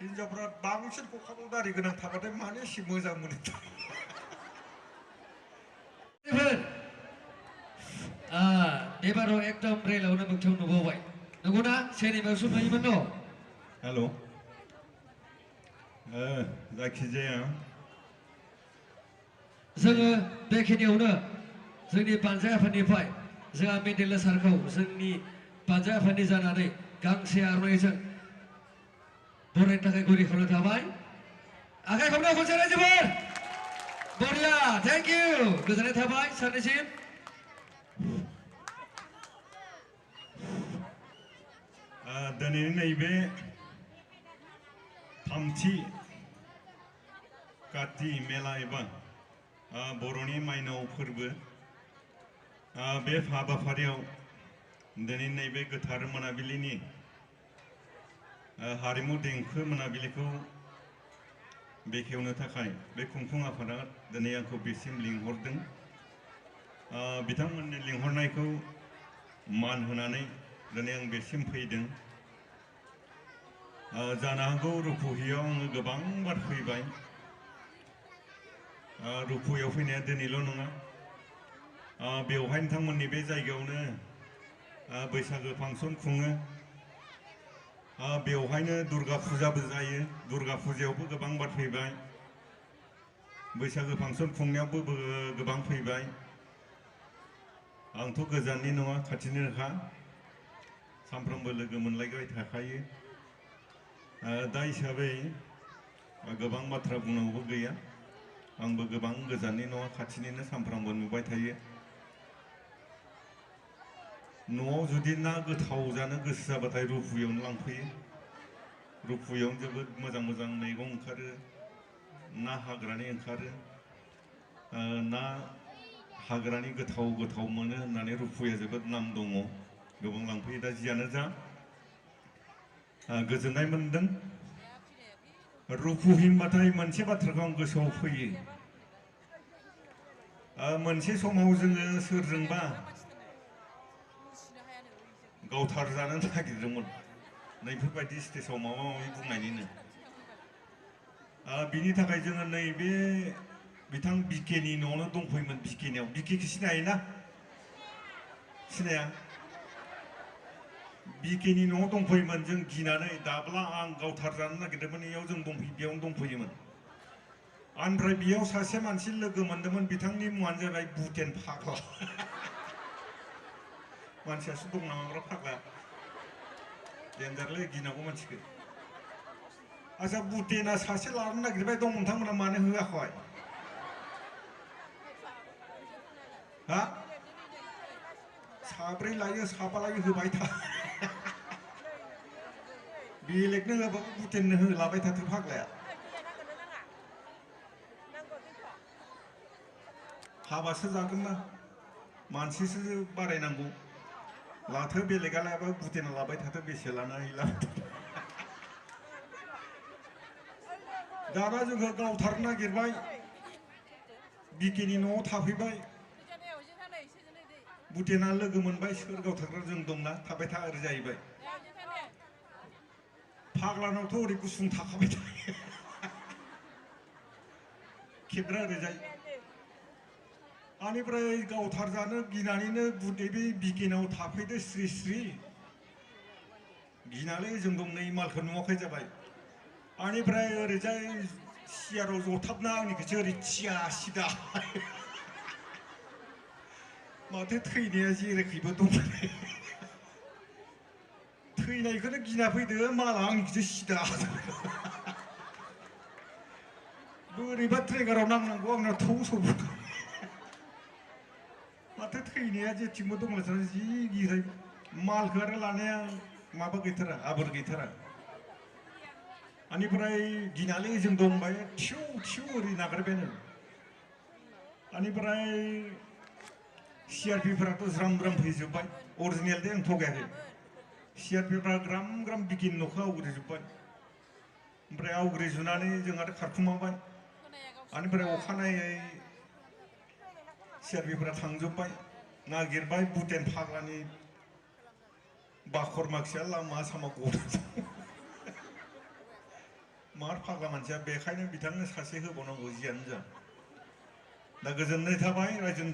हिनजावफ्रा बांसिन खखाबाव दारि गोनां थाबाथाय माने एसे मोजां मोनो। एबाराव एकदम रेलावनो मोगथां नुबावबाय नंगौना सेनेमायाव नुयोमोन न'? हेल' जायखिजाया जोङो बेखिनियावनो जोंनि बानजाय आफादनिफ्राय जोंहा मेन्डेला सारखौ जोंनि बानजाय आफादनि जानानै गांसे आर'नाइजों बरायनो थाखाय गुरै खालामनाय थाबाय। आखाइ खबनो खनसे रायजोफोर बरिया थेंक इउ गोजोननाय थाबाय सारनिसिम। दिनैनि नैबे थामथि काति मेला एबा बर'नि माइनाव फोरबो बे हाबाफारियाव दिनै नैबे गोथार मोनाबिलिनि हारिमु देंखो मोनाबिलिखौ बेखेवनो थाखाय बे खुंफुं आफादा दिनै आंखौ बेसिम लिंहरदों। बिथांमोननि लिंहरनायखौ मान होनानै दिनै आं बेसिम फैदों। जानो हागौ रुपुहियाव आङो गोबां बार फैबाय। रुपुहियाव फैनाया दिनैल' नङा, बेवहाय नोंथांमोननि बे जायगायावनो बैसागो फांसन खुङो। बेवहायनो दुर्गा फुजाबो जायो, दुर्गा फुजायावबो गोबां बार फैबाय। बैसागो फांसन खुंनायावबो गोबां फैबाय। आंथ' गोजाननि नङा खाथिनिनोखा, सानफ्रोमबो लोगो मोनलायबाय थाखायो। दा हिसाबै गोबां बाथ्रा बुंनांगौ गैया। आंबो गोबां गोजाननि नङा खाथिनिनो, सानफ्रामबो नुबाय थायो। न'आव जुदि ना गोथाव जानो गोसो जाबाथाय रुपुहियावनो लांफैयो। रुपुहियावनो जोबोद मोजां मोजां मैगं ओंखारो, ना हाग्रानि ओंखारो। ना हाग्रानि गोथाव गोथाव मोनो होननानै रुपुहिया जोबोद नाम दङ। गोबां लांफैयो। दा जियानो जा गोजोननाय मोनदों। रुपुहि होनबाथाय मोनसे बाथ्राखौ आं गोसोआव फैयो। मोनसे समाव जोङो सोरजोंबा गावथार जानो नागिरदोंमोन, नैफोरबायदि स्टेजाव माबा माबि बुंनायनिनो। बिनि थाखाय जोङो नैबे बिथां बिकेनि न'आवनो दंफैयोमोन। बिकेनियाव, बिकेखौ सिनायोना? सिनाया? बिकेनि न'आव दंफैयोमोन। जों गिनानै दाब्ला आं गावथार जानो नागिरदोंमोन, बेयावनो दंफैयोमोन। ओमफ्राय बेयाव सासे मानसि लोगो मोनदोंमोन, बिथांनि मुङानो जाबाय बुटेन फाग्ला। मानसियासो दं नामाब्रा फाग्ला, देनजारलै गिनांगौ मानसिखौ। आच्छा, बुटेना सासे लानो नागिरबाय दं, नोंथांमोना मानो होआखै? हा? साब्रै लायो, साबा लायो, होबाय था। बेलेगनो होआबाबो बुटेननो होलाबाय थाथों फाग्लाया। हाबासो जागोन ना, मानसिसो बारायनांगौ। लाथो, बेलेगा लायाबा बुटेना लाबाय थाथो, बेसे लानानै लाथो। दाना जोंखौ गावथारनो नागिरबाय, बिकेनि न'आव थाफैबाय। बुटेना लोगो मोनबाय, सोर गावथारग्रा जों दंना, थाबाय था ओरै जाहैबाय। फाग्लानावथ' ओरै गुसुं थाखाबाय थायो। खेबग्रा ओरैजाय। आनिफ्राय गावथार जानो गिनानैनो बे बिकेनाव थाफैदो स्रि स्रि। गिनानै जों दं नै मालखौ नुवाखै जाबाय। आनिफ्राय ओरैजाय सियाराव जथाबना आंनिखौसो ओरै थिया सिदा। माथो थैनाया जेरैखैबो दं। थैनायखौनो गिना फैदो, माला आंनिखौसो सिदा। बोरैबा ट्रेगाराव नांनांगौ आंना थौ सौबो। माथो थैनाया जेथिंबो दंलायथारो, जि गिनाय। मालखौ आरो लानाया माबा गैथारा, आबोर गैथारा। आनिफ्राय गिनानै जों दंबाय, थिउ थिउ ओरै नागारबायानो। आनिफ्राय सिआरपिफोराथ' ज्राम ज्राम फैजोब्बाय। अरिजिनेल दे, आं थगायाखै। सिआरपिफ्रा ग्राम ग्राम बिकेनि न'खौ आवग्रिजोब्बाय। ओमफ्राय आवग्रिजुनानै जों आरो खारखुमाबाय। आनिफ्राय अखानायै सिआरपिफोरा थांजोब्बाय, नागिरबाय बुटेन फाग्लानि बाखर माखिया लामा सामा गनानै दं। मार फाग्ला मानसिया बेखायनो बिथांनो सासे होबावनांगौ जियानो जा दा गोजोननाय थाबाय रायजो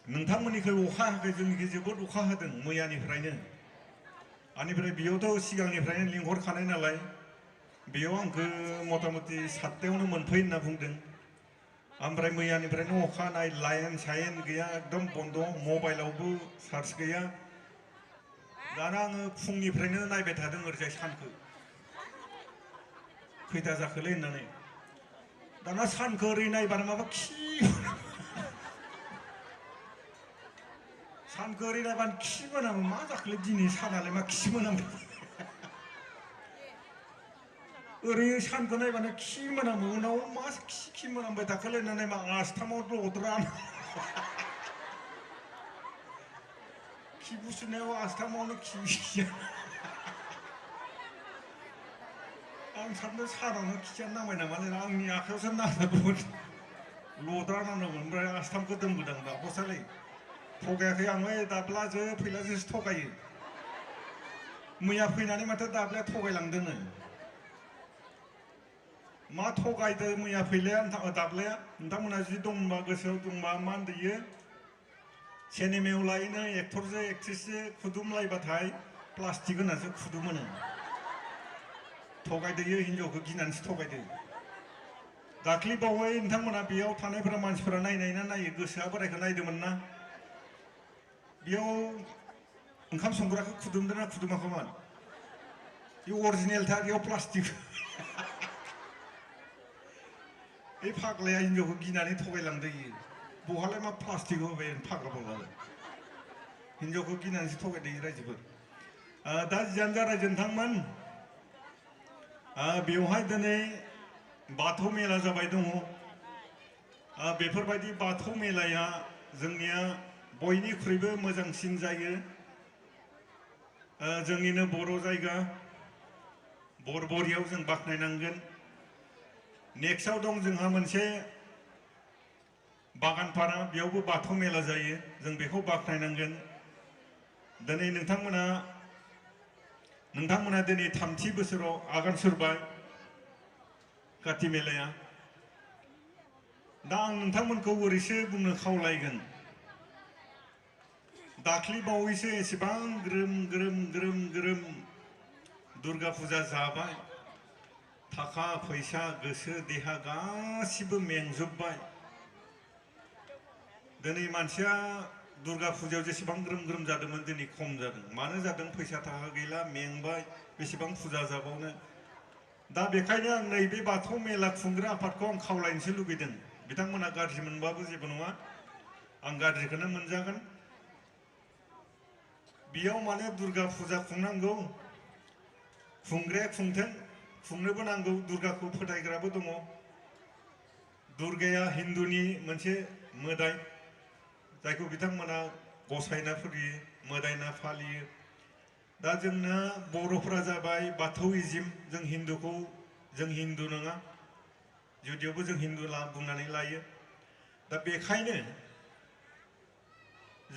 नोंथांमोननिखै अखा हायाखै जोंनिखै जोबोद अखा हादों मैयानिफ्रायनो आनिफ्राय बेयावथ' सिगांनिफ्रायनो लिंहरखानाय नालाय बेयाव आंखौ मथा मथि 7टायावनो मोनफै होनना बुंदों ओमफ्राय मैयानिफ्रायनो अखा हानाय लाइन साइन गैया एकदम बन्द मबाइलावबो चार्ज गैया दाना आङो फुंनिफ्रायनो नायबाय थादों ओरैजाय सानखौ खैथा जाखोलै होननानै दाना सानखौ ओरै नायबानो माबा सानखौ ओरै नायबानो खि मोनामो मा जाखोलै दिनै सानालाय मा खि मोनामो ओरै सानखौ नायबानो खि मोनामो उनाव मा खि मोनामबाय थाखोलै होननानै मा आस्थामाव दद्रा खि बुसुनायाव आस्थामावनो खि आं सानदों सानावनो खिया नांबाय नामालै आंनि आखायावसो नांदोंमोन लद्रा नांदोंमोन ओमफ्राय आस्थामखौ दोनबोदों दाखसालै थगायाखै आं ओइ दाब्लाजो फैलाजोसो थगायो मैया फैनानै माथो दाब्लाया थगायलांदोंनो मा थगायदो मैया फैलाया दाब्लाया नोंथांमोना जुदि दंबा गोसोआव दंबा मा होनदोयो सिनेमायाव लायनो एक्टरजों एक्ट्रेसजों खुदुमलायबाथाय प्लास्टिक होनासो खुदुमोनो थगायदोयो हिनजावखौ गिनानैसो थगायदो दाख्लि बावै नोंथांमोना बेयाव थानायफोरा मानसिफोरा नायनाय ना नायो गोसोआ बोरायखौ नायदोंमोन ना बेयाव ओंखाम संग्राखौ खुदुमदों ना खुदुमाखैमोन बे अरिजिनेलथार बेयाव प्लास्टिक बे फाग्लाया हिनजावखौ गिनानै थगायलांदो बहालाय मा प्लास्टिक होबाय फाग्ला फाग्लालाय हिनजावखौ गिनानैसो थगायदो रायजोफोर दा जियानो जा रायजो नोंथांमोन बेवहाय दिनै बाथौ मेला जाबाय दङ बेफोरबायदि बाथौ मेलाया जोंनिया बयनिख्रुइबो मोजांसिन जायो जोंनिनो बर' जायगा बरबरियाव जों बाख्नायनांगोन नेक्स्टआव दं जोंहा मोनसे बागानपारा बेयावबो बाथौ मेला जायो जों बेखौ बाख्नायनांगोन दिनै नोंथांमोना दिनै 3थि बोसोराव आगान सुरबाय काति मेलाया दा आं नोंथांमोनखौ ओरैसो बुंनो खावलायगोन दाख्लि बावैसो एसेबां ग्रोम दुर्गा फुजा जाबाय थाखा फैसा गोसो देहा गासिबो मेंजोबबाय दिनै मानसिया दुर्गा फुजायाव जेसेबां ग्रोम जादोंमोन दिनै खम जादों मानो जादों फैसा थाखा गैला मेंबाय बेसेबां फुजा जाबावनो दा बेखायनो आं नैबे बाथौ मेला खुंग्रा आफादखौ आं खावलायनोसो लुगैदों बिथांमोना गाज्रि मोनबाबो जेबो नङा आं गाज्रिखौनो मोनजागोन बेयाव माने दुर्गा फुजा खुंनांगौ खुंग्राया खुंथों खुंनोबो नांगौ दुर्गाखौ फोथायग्राबो दङ दुर्गाया हिन्दुनि मोनसे मोदाय जायखौ बिथांमोना गसायना फुजियो मोदायना फालियो दा जोंना बर'फोरा जाबाय बाथौइजिम जों हिन्दु नङा जुदियावबो जों हिन्दु बुंनानै लायो दा बेखायनो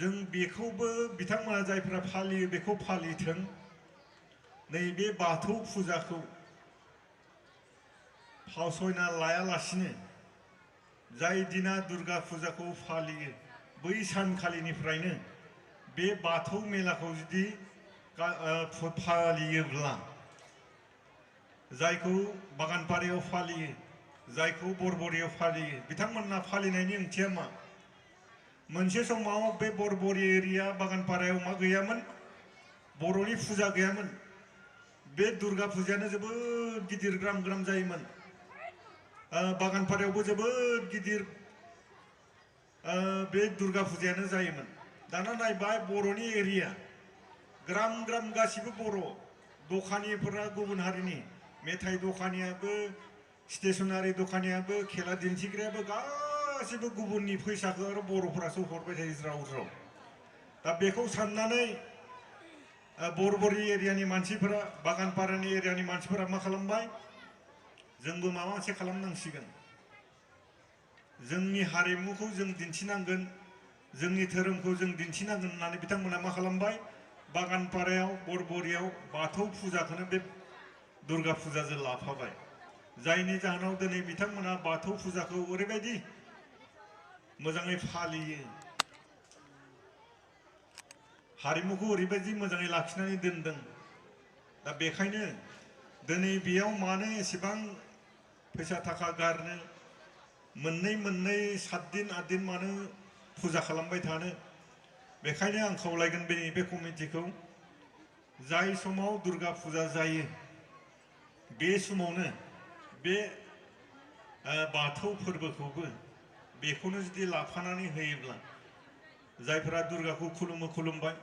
जों बेखौबो बिथांमोना जायफोरा फालियो बेखौ फालिथों नैबे बाथौ फुजाखौ फावसयना लायालासिनो जाय दिना दुर्गा फुजाखौ फालियो बै सानखालिनिफ्रायनो बे बाथौ मेलाखौ जुदि फालियोब्ला जायखौ बागानपारायाव फालियो जायखौ बरबरियाव फालियो बिथांमोनना फालिनायनि ओंथिया मा मोनसे समाव बे बरबरि एरिया बागानपारायाव मा गैयामोन बर'नि फुजा गैयामोन बे दुर्गा फुजायानो जोबोद गिदिर ग्राम जायोमोन बागानपारायावबो जोबोद गिदिर बे दुर्गा फुजायानो जायोमोन दाना नायबाय बर'नि एरिया ग्राम गासिबो बर' दखानिफोरा गुबुन हारिनि मेथाइ दखानियाबो स्टेशनारि दखानियाबो खेला दिन्थिग्रायाबो गासिबो गुबुननि फैसाखौ आरो बर'फोरासो हरबाय थायो ज्राव दा बेखौ साननानै बरबरि एरियानि मानसिफोरा बागानपारानि एरियानि मानसिफोरा मा खालामबाय जोंबो माबा मोनसे खालामनांसिगोन जोंनि हारिमुखौ जों दिन्थिनांगोन जोंनि धोरोमखौ जों दिन्थिनांगोन होननानै बिथांमोना मा खालामबाय बागानपारायाव बरबरियाव बाथौ फुजाखौनो बे दुर्गा फुजाजों लाफाबाय जायनि जाहोनाव दिनै बिथांमोना बाथौ फुजाखौ ओरैबायदि मोजाङै फालियो हारिमुखौ ओरैबायदि मोजाङै लाखिनानै दोनदों दा बेखायनो दिनै बेयाव मानो एसेबां फैसा थाखा गारनो मोननै 7 दिन 8 दिन मानो फुजा खालामबाय थानो बेखायनो आं खावलायगोन बे कमिटिखौ जाय समाव दुर्गा फुजा जायो बे समावनो बे बाथौ फोरबोखौबो बेखौनो जुदि लाफानानै होयोब्ला जायफोरा दुर्गाखौ खुलुमबाय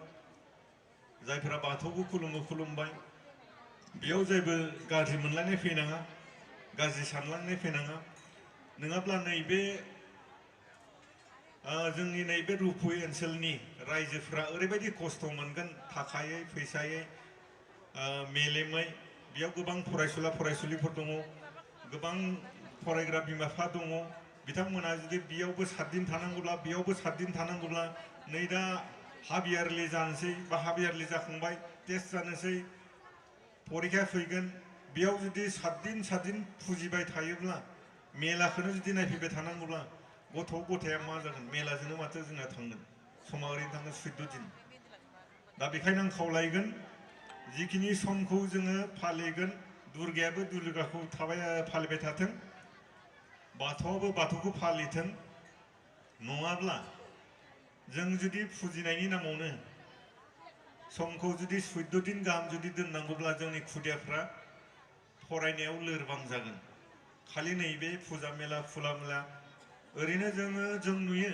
जायफोरा बाथौखौ खुलुमबाय बेयाव जेबो गाज्रि मोनलायनाय फैनाङा गाज्रि सानलायनाय फैनाङा नङाब्ला नैबे जोंनि नैबे रुपहि ओनसोलनि रायजोफ्रा ओरैबायदि खस्थ' मोनगोन थाखायै फैसायै मेलेमै बेयाव गोबां फरायसुला फरायसुलिफोर दङ गोबां फरायग्रा बिमा बिफा दङ बिथांमोना जुदि बेयावबो 7 दिन थानांगौब्ला बेयावबो 7 दिन थानांगौब्ला नै दा हाफ यारलि जानोसै बा हाफ यारलि जाखांबाय टेस्ट जानोसै फरिखा फैगोन बेयाव जुदि 7 दिन फुजिबाय थायोब्ला मेलाखौनो जुदि नायफैबाय थानांगौब्ला गथ'या मा जागोन मेलाजोंनो माथो जोंना थांगोन समा ओरैनो थांगोन 14 दिन दा बेखायनो आं खावलायगोन जिखिनि समखौ जोङो फालिगोन दुर्गायाबो दुर्गाखौ फालिबाय थाथों बाथौआबो बाथौखौ फालिथों नङाब्ला जों जुदि फुजिनायनि नामावनो समखौ जुदि 14 दिन गाहाम जुदि दोननांगौब्ला जोंनि खुदियाफ्रा फरायनायाव लोरबां जागोन खालि नैबे फुजा मेला फुला मेला ओरैनो जों नुयो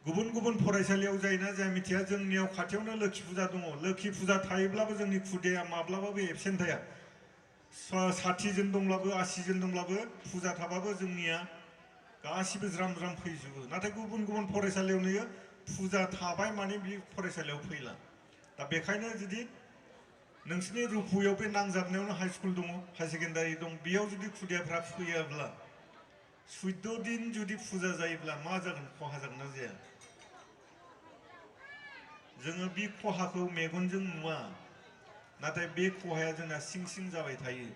गुबुन फरायसालियाव जायोना जाया मिथिया जोंनियाव खाथियावनो लोखि फुजा दङ लोखि फुजा थायोब्लाबो जोंनि खुदिया माब्लाबाबो एबसेन्ट थाया 60 जन दंब्लाबो 80 जन दंब्लाबो फुजा थाबाबो जोंनिया गासिबो ज्राम फैजोबो नाथाय गुबुन फरायसालियाव नुयो फुजा थाबाय माने बे फरायसालियाव फैला दा बेखायनो जुदि नोंसिनि रुपहियाव बे नांजाबनायावनो हाई स्कुल दङ हाई सेकेन्डारि दं बेयाव जुदि खुदियाफ्रा फैयाब्ला 14 दिन जुदि फुजा जायोब्ला मा जागोन खहा जागोन ना जाया जोङो बे खहाखौ मेगनजों नुवा नाथाय बे खहाया जोंना सिं जाबाय थायो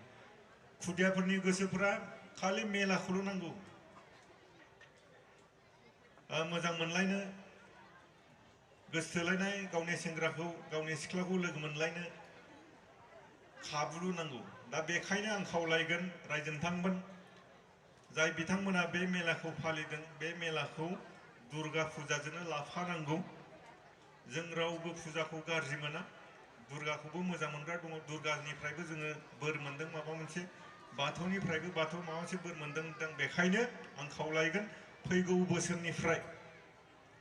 खुदियाफोरनि गोसोफोरा खालि मेलाखौल' नांगौ मोजां मोनलायनो गोसोथोलायनाय गावनि सेंग्राखौ गावनि सिख्लाखौ लोगो मोनलायनो खाबुल' नांगौ दा बेखायनो आं खावलायगोन रायजो नोंथांमोन जाय बिथांमोना बे मेलाखौ फालिदों बे मेलाखौ दुर्गा फुजाजोंनो लाफानांगौ जों रावबो फुजाखौ गाज्रि मोना दुर्गाखौबो मोजां मोनग्रा दङ दुर्गानिफ्रायबो जोङो बोर मोनदों माबा मोनसे बाथौनिफ्रायबो बाथौ माबा मोनसे बोर मोनदों बेखायनो आं खावलायगोन फैगौ बोसोरनिफ्राय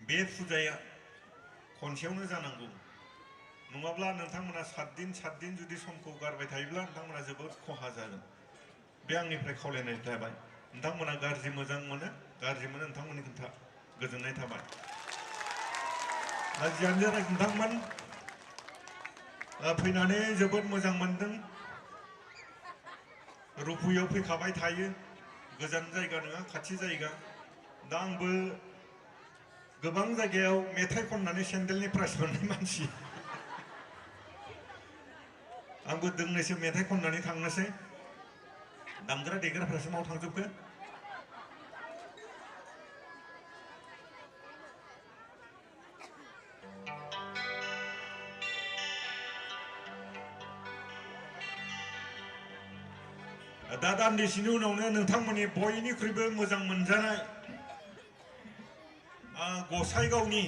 बे फुजाया खनसेयावनो जानांगौ नङाब्ला नोंथांमोना 7 दिन जुदि समखौ गारबाय थायोब्ला नोंथांमोना जोबोद खहा जागोन बे आंनिफ्राय खावलायनाय थाबाय नोंथांमोना गाज्रि मोजां मोनो गाज्रि मोनो नोंथांमोननि खोथा गोजोननाय थाबाय दा जियानो जादों नोंथांमोन फैनानै जोबोद मोजां मोनदों रुपहियाव फैखाबाय थायो गोजान जायगा नङा खाथि जायगा दा आंबो गोबां जायगायाव मेथाइ खननानै सेन्देलनि प्राइज मोननाय मानसि आंबो दोंनैसो मेथाइ खननानै थांनोसै दामग्रा देग्राफ्रासो माव थांजोबखो दा दान्दिसेनि उनावनो नोंथांमोननि बयनिख्रुइबो मोजां मोनजानाय गसाइगावनि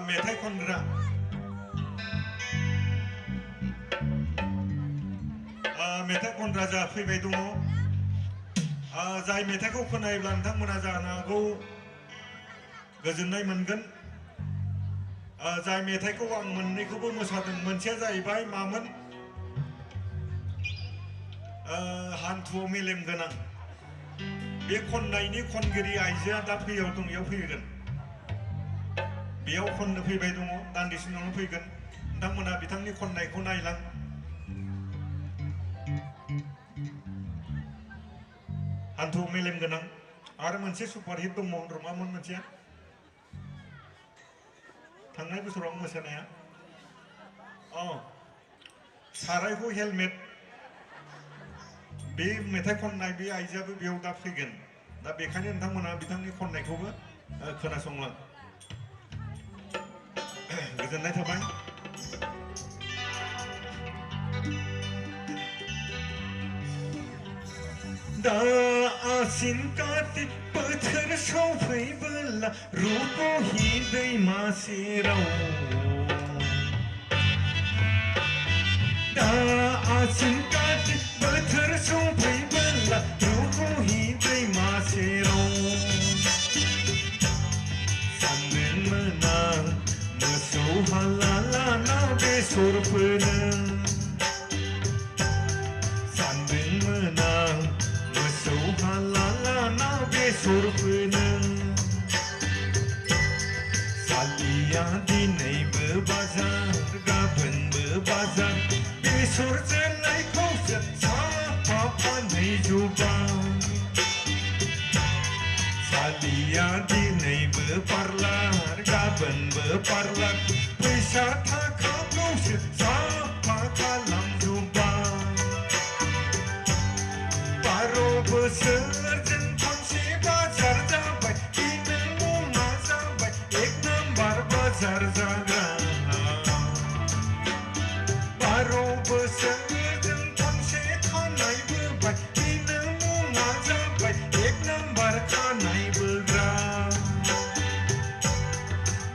मेथाइ खनग्रा जा फैबाय दङ जाय मेथाइखौ खोनायोब्ला नोंथांमोना जानो हागौ गोजोननाय मोनगोन जाय मेथाइखौ आं मोननैखौबो मोसादों मोनसेया जाहैबाय मामोन हान्थुआव मेलेम गोनां बे खननायनि खनगिरि आइजोआ दा बेयाव फैगोन बेयाव खननो फैबाय दङ दान्दिसे उनावनो फैगोन नोंथांमोना बिथांनि खननायखौ नायलां हान्थुआव मेलेम गोनां आरो मोनसे सुपारहिट दंमोन र' मामोन मोनसेया थांनाय बोसोराव मोसानाया सारायखौ हेलमेट बे मेथाइ खननाय बे आइजोआबो बेयाव दा फैगोन दा बेखायनो नोंथांमोना बिथांनि खननायखौबो खोनासंलां गोजोननाय थाबाय दा आसिन कार्तिक बोथोर सफैबोला रुपहि दैमा सेराव दा आसिन कार्तिक बोथोर सफैबोला रुपहि दैमा सेराव सानदोंमोन आं मोसौ हाला लाना बेसर फोनो सानदोंमोन आं मोसौ हाला लाना बेसर फोनो सालिया दिनैबो बाजार गाबोनबो बाजार बेसर जोलैखौसो साफा फानहैजोब्बाय सालिया दिनैबो पार्लार गाबोनबो पार्लार फैसा थाखाखौसो साफा खालामजोब्बाय 12 बोसोरजों खनसे बाजार जाबाय बिनो मुङा जाबाय एक नाम्बार बाजार जाग्रा 12 बोसोरजों खनसे खानाय बोबाय बिनो मुङा जाबाय एक नाम्बार खानाय बोग्रा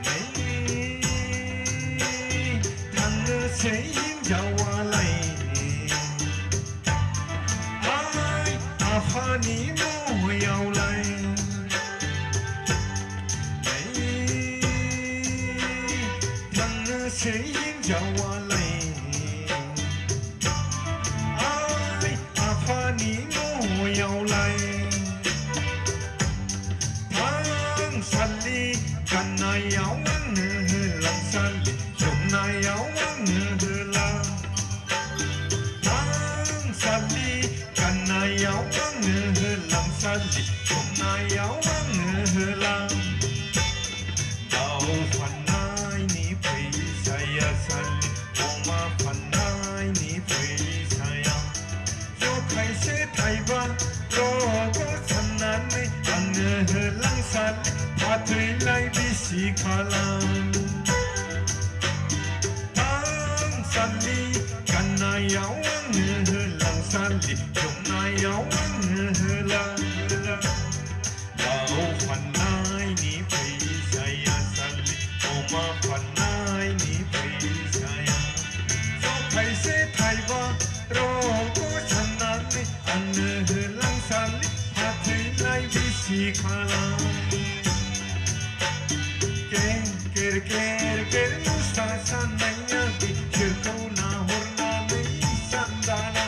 नै थांनोसै हिनजावालाय आफानि न'यावलाय थांनोसै हिनजावालाय आफानि न'यावलाय थांसालि गाननायाव आंनो होलांसालि जोमनायाव आंनो होलां थांसालि गाननायाव आंनो होलांसालि जोमनायाव आंनो होलां दाउ फाननायनि फैसाया सालि अमा फाननायनि फैसाया जखायसे थाइबा रग' साननानै आंनो होलांसालि फाथैलाय बिसि खालाम थांसालि गाननायाव आंनो होलांसालि जोमनायाव आंनो होलां दाउ फाननायनि फैसाया सालि अमा फाननायनि फैसाया जखायसे थाइबा रग' साननानै आंनो होलांसालि फाथैलाय बिसि खालाम केर केर केर मुस्ता साननाया बिसोरखौ नाहरनानै सानदाना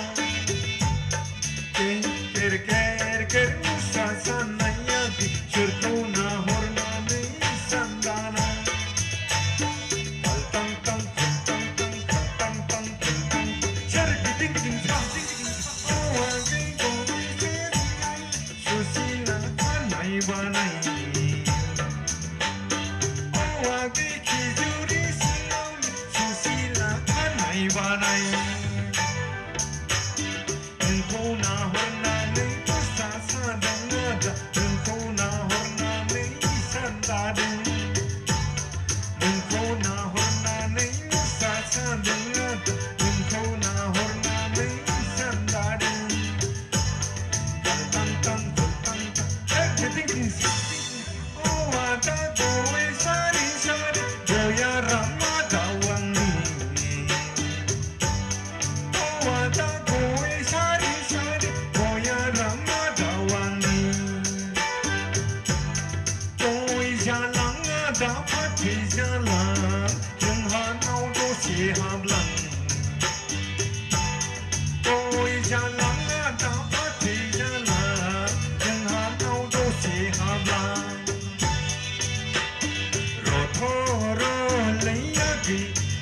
केर केर केर मुस्ता साननाया बिसोरखौ नाहरनानै सानदाना तां तां तां तां तां तां तां सोरगिदिं गिदिं औवाजों गंसे सुसिला खानाय बानाय खिजुरि सिङाव सुसिला खानाय बानाय नोंखौ नाहरनानै मुस्ता सादों आदा नोंखौ नाहरनानै सानदादों नोंखौ नाहरनानै मुस्ता सादों आदा नोंखौ नाहरनानै सानदादों तां तां तां तां सोरगिदिं आदा गय सारि सारि गया रामा दावांनि आदा गय सारि सारि गया रामा दावांनि गय जालां आदा फाथै जालां जोंहानाव दसे हाबलां गय जालां आदा फाथै जालां जोंहानाव दसे हाबलां र'लैयाखै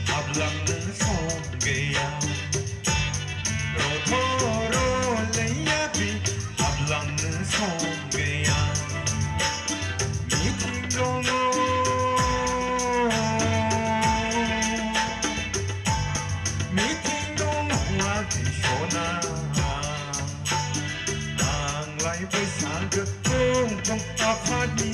हाबलांनो सम गैया र'लैयाखै हाबलांनो सम गैया मिटिं दङ मिटिं दङ सना आंलाय बैसागो बुं बुं आफादनि